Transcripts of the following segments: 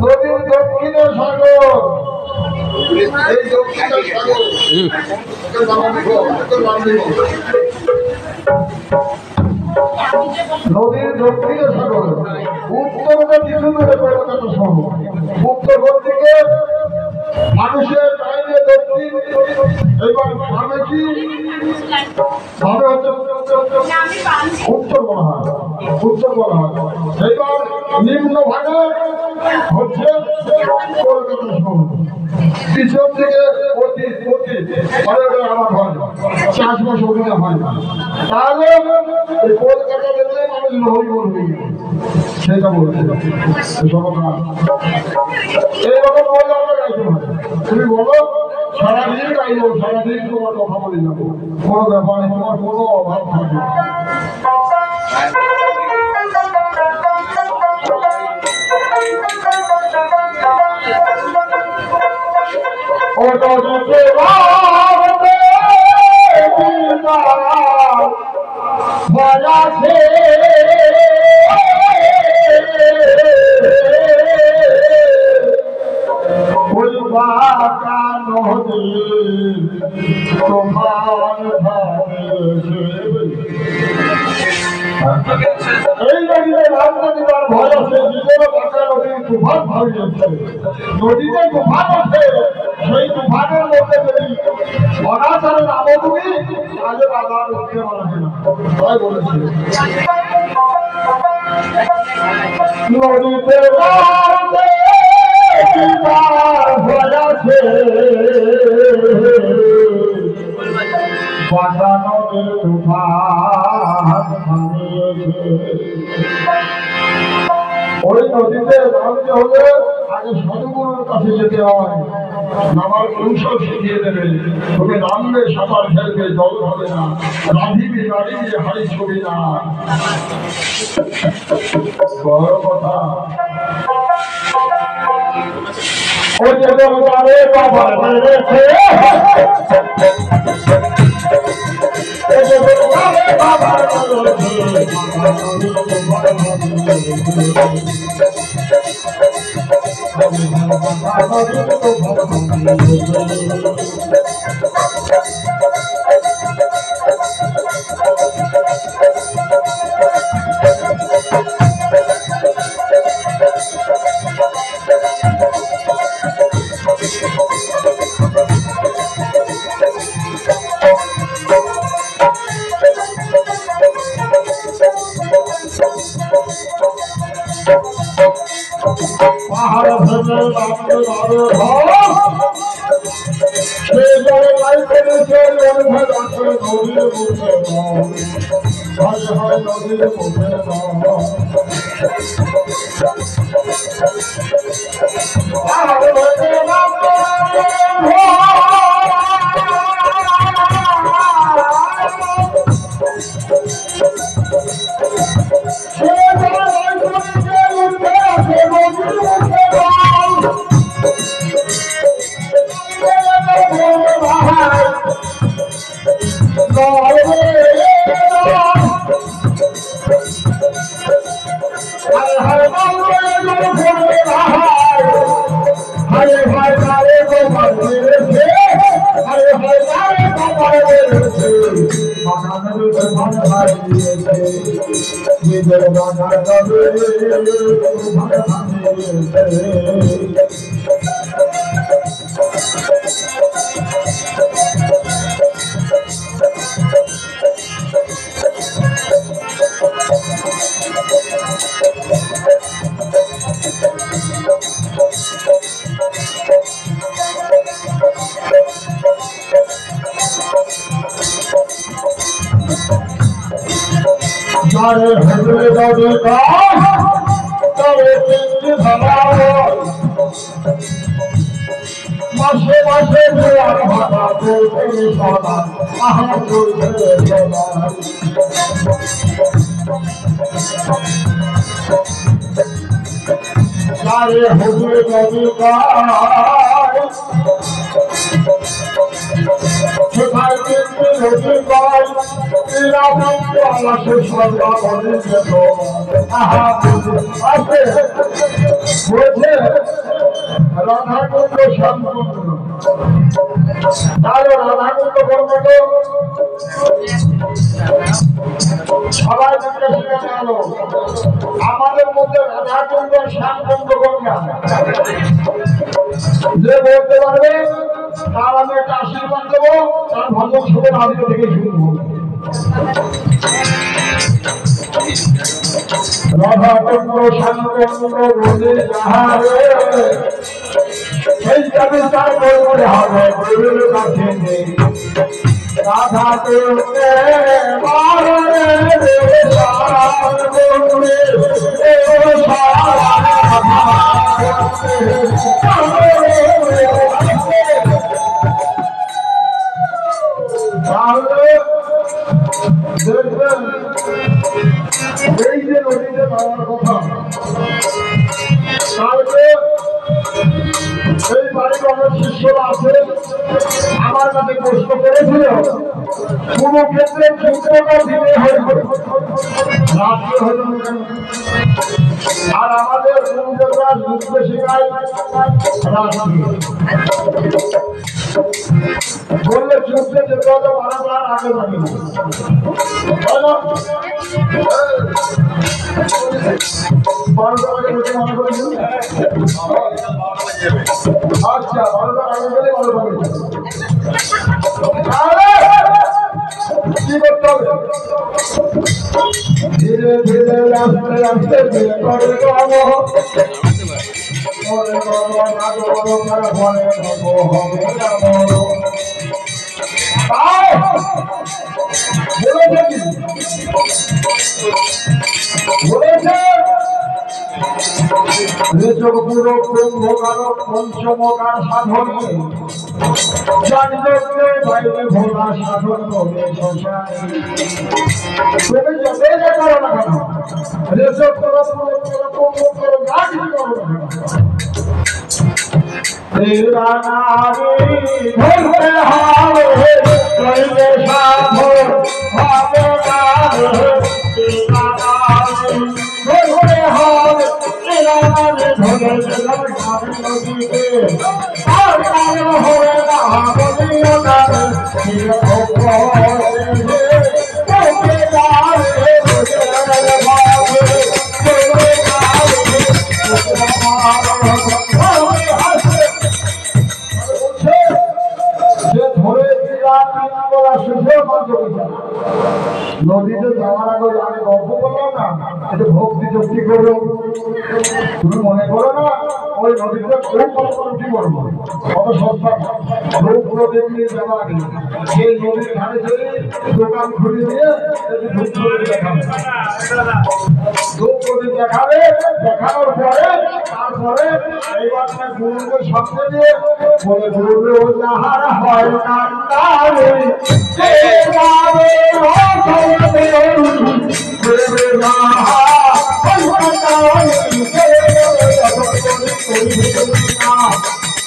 নদীর দক্ষিণে সাগর, এই দক্ষিণে সাগর নদীর দক্ষিণে সাগর, উত্তরে কিছু দূরে কলকাতা শহর। উত্তর দিকে মানুষের বাইরে দক্ষিণ, এবার ভাবে কি ভাবে হচ্ছে উত্তর বলা হয়, উত্তর বলা হয়। এবার নিম্ন ভাগে হচ্ছে কলকাতা শহর। পিছন থেকে অতীত অতীত আমার হয়, চাষবাস অভিনয় হয় না। তাহলে কলকাতা দেখলে মানুষ হরিবল হয়ে গেল, সেটা বলছে এইরকম বললে আমরা গাইতে পারি। তুমি বলো সারাদিন গাইব, সারাদিন তোমার কথা বলে যাবো, কোনো ব্যাপার নেই, তোমার কোনো অভাব থাকবে না। এই নদীতে রাজনীতির ভয় আছে, নিজেরও কাঁচা নদীর তুফান ভাবি যাচ্ছে। নদীতে তুফান আছে, সেই তুফানের মধ্যে যদি অনাচারে নামো তুমি, তাহলে বাবার উঠতে পারবে না। তাই বলেছে নদীতে ভয় আছে, বাঁধা নদীর তুফান ভাঙিয়েছে। ওই নদীতে নামতে হলে আগে সাধুগুরুর কাছে যেতে হয়, নামার কৌশল শিখিয়ে দেবে। তুমি নামবে, সাঁতার ফেলবে, জল হবে না, রাঁধিবে গাড়িবে, হাড়ি ছবি না। বড় কথা ওই যে বাবা মেরেছে, পাহাড় ভেঙে নামতে পারে সে জলে লাই করেছে, অনুভব আছে নদীর মুখে হয় হয় নদীর মুখে পাহাড় ভেঙে নামতে মাসে মাসে ভাড়া রাধাকুণ্ড শ্যামকুণ্ড তাহলে রাধাকুণ্ড পর্বত সবাই জিজ্ঞাসা গেল আমাদের মধ্যে রাধাকুণ্ড শ্যামকুণ্ড গঙ্গা যে বলতে পারবে তার আমি একটা আশীর্বাদ দেবো তার ভজন শুভে আজকে থেকে শুরু হবে রাধাকুণ্ড শ্যামকুণ্ড বলে যাহারে এই কবিতার বলতে হবে গুরুর কাছে রাধা কুণ্ডে মারে রে সারা কুণ্ডে ও সারা রাধা তাহলে দেখবেন এই যে নদীতে যাওয়ার কথা কালকে এই বাড়ির অনেক শিষ্যরা আছে আমার কাছে প্রশ্ন করেছিল কোন ক্ষেত্রে যুদ্ধটা দিনে হইবে রাত্রে হইল আর আমাদের গুরুদেবরা যুদ্ধ শেখায় রাত্রে বললে যুদ্ধে যেতে হলে 12টার আগে যাবে আচ্ছা 12টার আগে গেলে 12টা কি করতে হবে ধীরে ধীরে আস্তে আস্তে ধীরে করে পঞ্চমকার সাধন জানলে বাইরে ভোলা সাধন তুমি যতই করো না কেন রেসব করো করো যা কিছু করো না ধরতে হবে কইলে সাধন হবে ধরতে হবে ধরে নদীতে আর হবে না বলিও না নদীতে যাওয়ার আগে আমি গল্প বললাম না এটা ভক্তি চক্তি করবো তুমি মনে করো না ওই নদীতে খুব কি করবো কত সস্তা লোক দেখলে যাওয়া আগে সেই নদীর ধারে চলে দোকান খুলে দিয়ে দেখাবে দেখানোর পরে তারপরে এইবার গুরুকে সামনে দিয়ে বলে গুরু যাহার হয় কান্দারে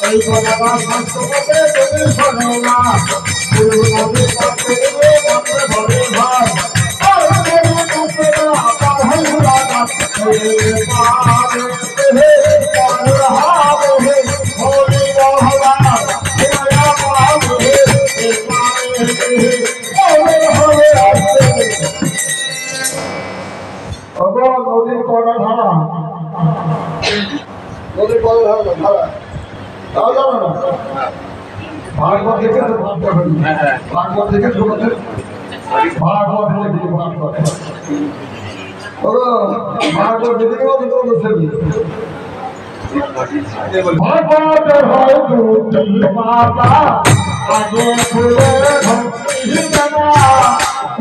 এই কথা শাস্ত্রতে যদি শোনো না গুরু নদীর কাছে বলে ভাই নদীর কড়া ধারা নদীর কড়া ধারা তাও জানো না ভাগবত থেকে ভাগবত থেকে ভাগবত ভাগবত দিদিকে ভাগবত হয় দুটি মাতা আগে ফুলে ভক্তি জানা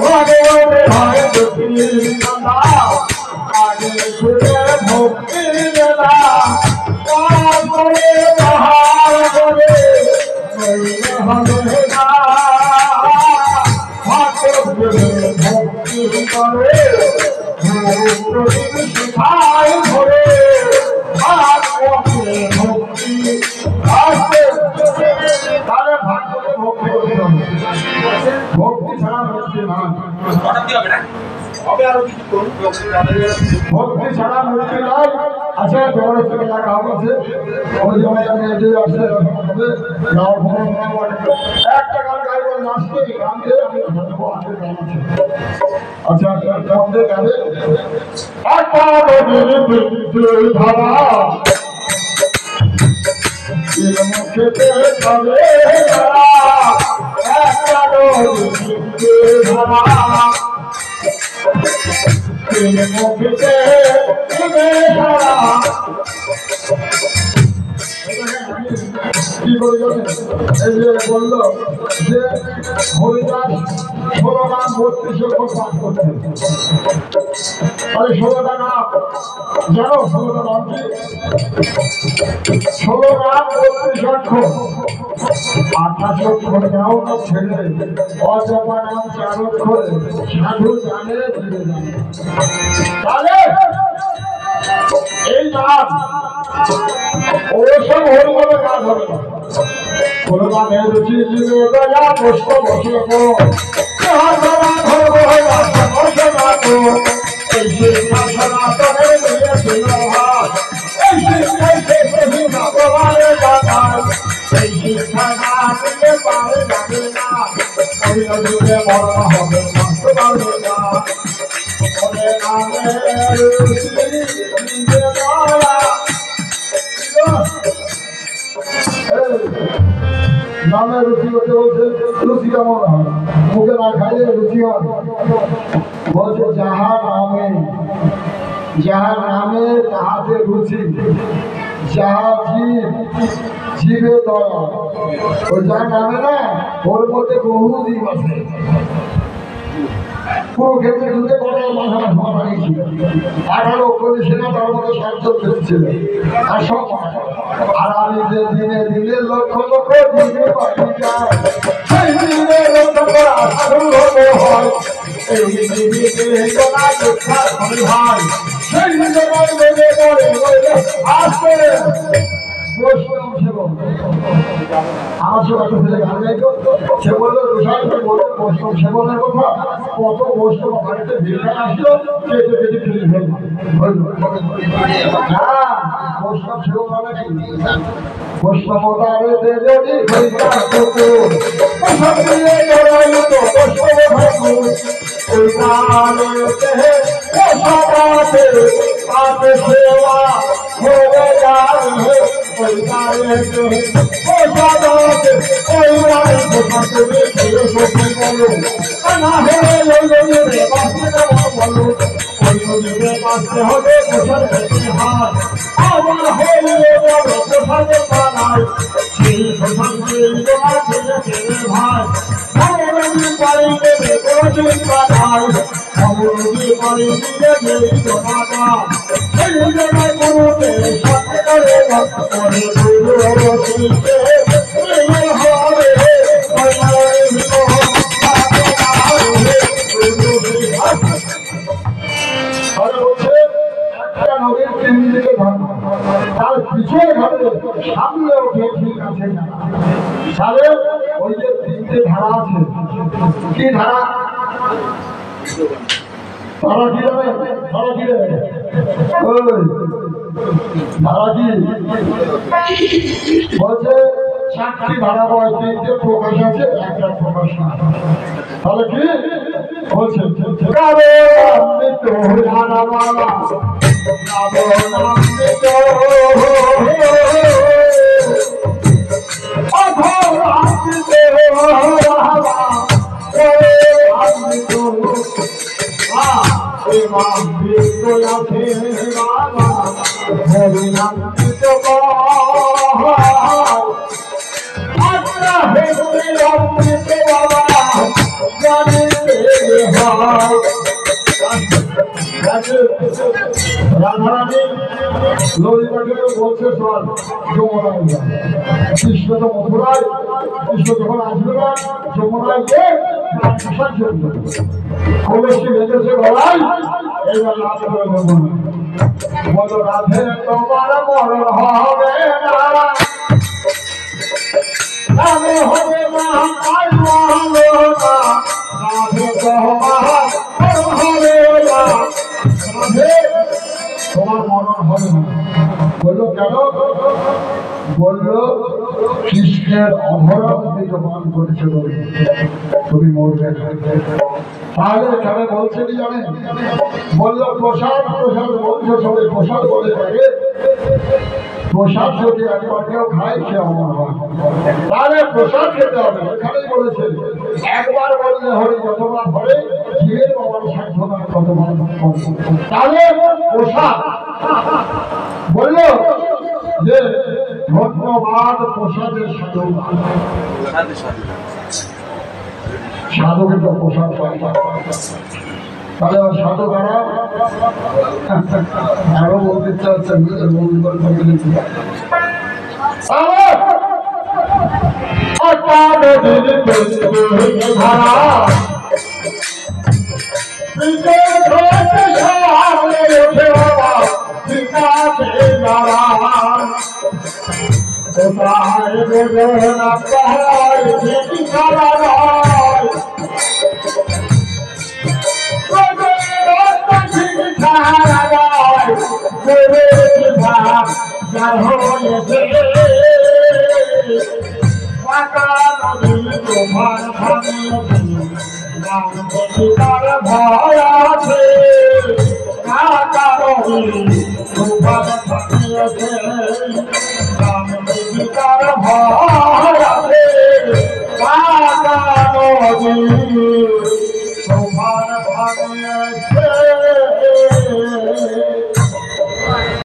ভাগবত হয় দুটি মাতা আগে ফুলে ভক্তি জানা তারপরে বাহার করে হবে না ভক্তি করে শিখায় ধরে ভক্তি আসতে তাহলে ভাগ্যকে ভক্তি করতে হবে ভক্তি ছাড়া ভক্তি না ভক্তি ছাড়া মুক্তি নাই। আচ্ছা তোমার থেকে লাগা হবে ওই জন্য যে আসলে হবে নাও একটা গান গাইব নাচতে গান দিয়ে আমি ধরবো আগে গান আছে। আচ্ছা গান দিয়ে গাবে একটা নদীর ধারা মুখেতে খাবে একটা নদীর ধারা মুখেতে কি করে জানেন এই যে বললো যে হরিদাস 16 নাম 32 অক্ষর পাঠ করছে তাহলে 16টা নাম জানো 16টা নাম কি 16 নাম 32 অক্ষর 28 অক্ষর নাও ছেড়ে অজপা নাম 4 অক্ষরে সাধু জানে ধীরে জানে তাহলে এই নাম ওসব হরিভাবে কাজ হবে না কোনো নামের রুচি জীবে গলা পুষ্প বসে গো এই শিক্ষা সনাতনের মিলেছিল ভাব এই শিক্ষাই শেষে ভগবানে জানায় এই শিক্ষা না মিলে পারে যাবে না ওই নদীতে মরণ হবে মাত্র পারবে না ওরে নামের রুচি জীবে গলা নামের রুচি হতে বলছে রুচি কেমন হয় মুখে না খাইলে রুচি হয় বলছে যাহার নামে তাহাতে রুচি যাহা জীব জীবে দয়া ওই যার নামে না ওর মধ্যে বহু জীব আছে পুরো ক্ষেত্রে ঢুকে পড়ে মাথা বানিয়েছি 18 অক্ষরে সেনা তার মধ্যে 7 জন ছিল আর সব আর আমি যে দিনে দিনে লক্ষ লক্ষ দিনে পাখি যায় সেই দিনে লক্ষ করা সাধু হতে হয় এই দিনে কোনা দুঃখা হয় সেই দিনে বলে পড়ে আসে বৈষ্ণব সেবক আমার সব একটা ছেলে গান গাইতো সে বললো বৈষ্ণব সেবনের কথা কত বৈষ্ণব বাড়িতে ভিড় আসলো কেটে কেটে ফেলে ফেলবো না বৈষ্ণব সেবক মানে কি বৈষ্ণবতারে যদি তার পিছনে ঘাটে সামনে ওঠে ঠিক আছে তাহলে ওই যে 3টে ধারা আছে কি ধারা ধারা কি যাবে ধারা কি যাবে ধারা কি বলছে 4টি ধারা বয় 3টে প্রকাশ আছে একটা প্রকাশ না তাহলে কি বলছে কারো অমৃত ধারাওয়ালা রাধারানী ললিতাকে বলছে শোন যমুনায় যা কৃষ্ণ তো মথুরায় কৃষ্ণ যখন আসবে না যমুনায় গিয়ে বিসর্জন দেবে কলসি বেঁধেছে গলায় এইবার লাভ করে দেবো না বলো রাধে তোমার মরণ হবে না রাধে হবে না রাধে তোমার হবে তোমার মরণ হবে না। বললো কেন? বললো কৃষ্ণের অভরণ বিদ্যমান করেছে বলে তুমি মরবে না। তাহলে এখানে বলছে কি জানেন? বললো প্রসাদ প্রসাদ বলছে, সবাই প্রসাদ বলে থাকে। প্রসাদ যদি একবার কেউ খায় সে অমর হয়, তাহলে প্রসাদ খেতে হবে। এখানেই বলেছে একবার বললে হরি যতবার ধরে জীবের বাবার সাধনা ততবার। তাহলে প্রসাদ বললো যে ধন্যবাদ প্রসাদের সাধু, সাধুকে তো প্রসাদ পাই। তাহলে সাধু কারা? আরো বলতে চাচ্ছে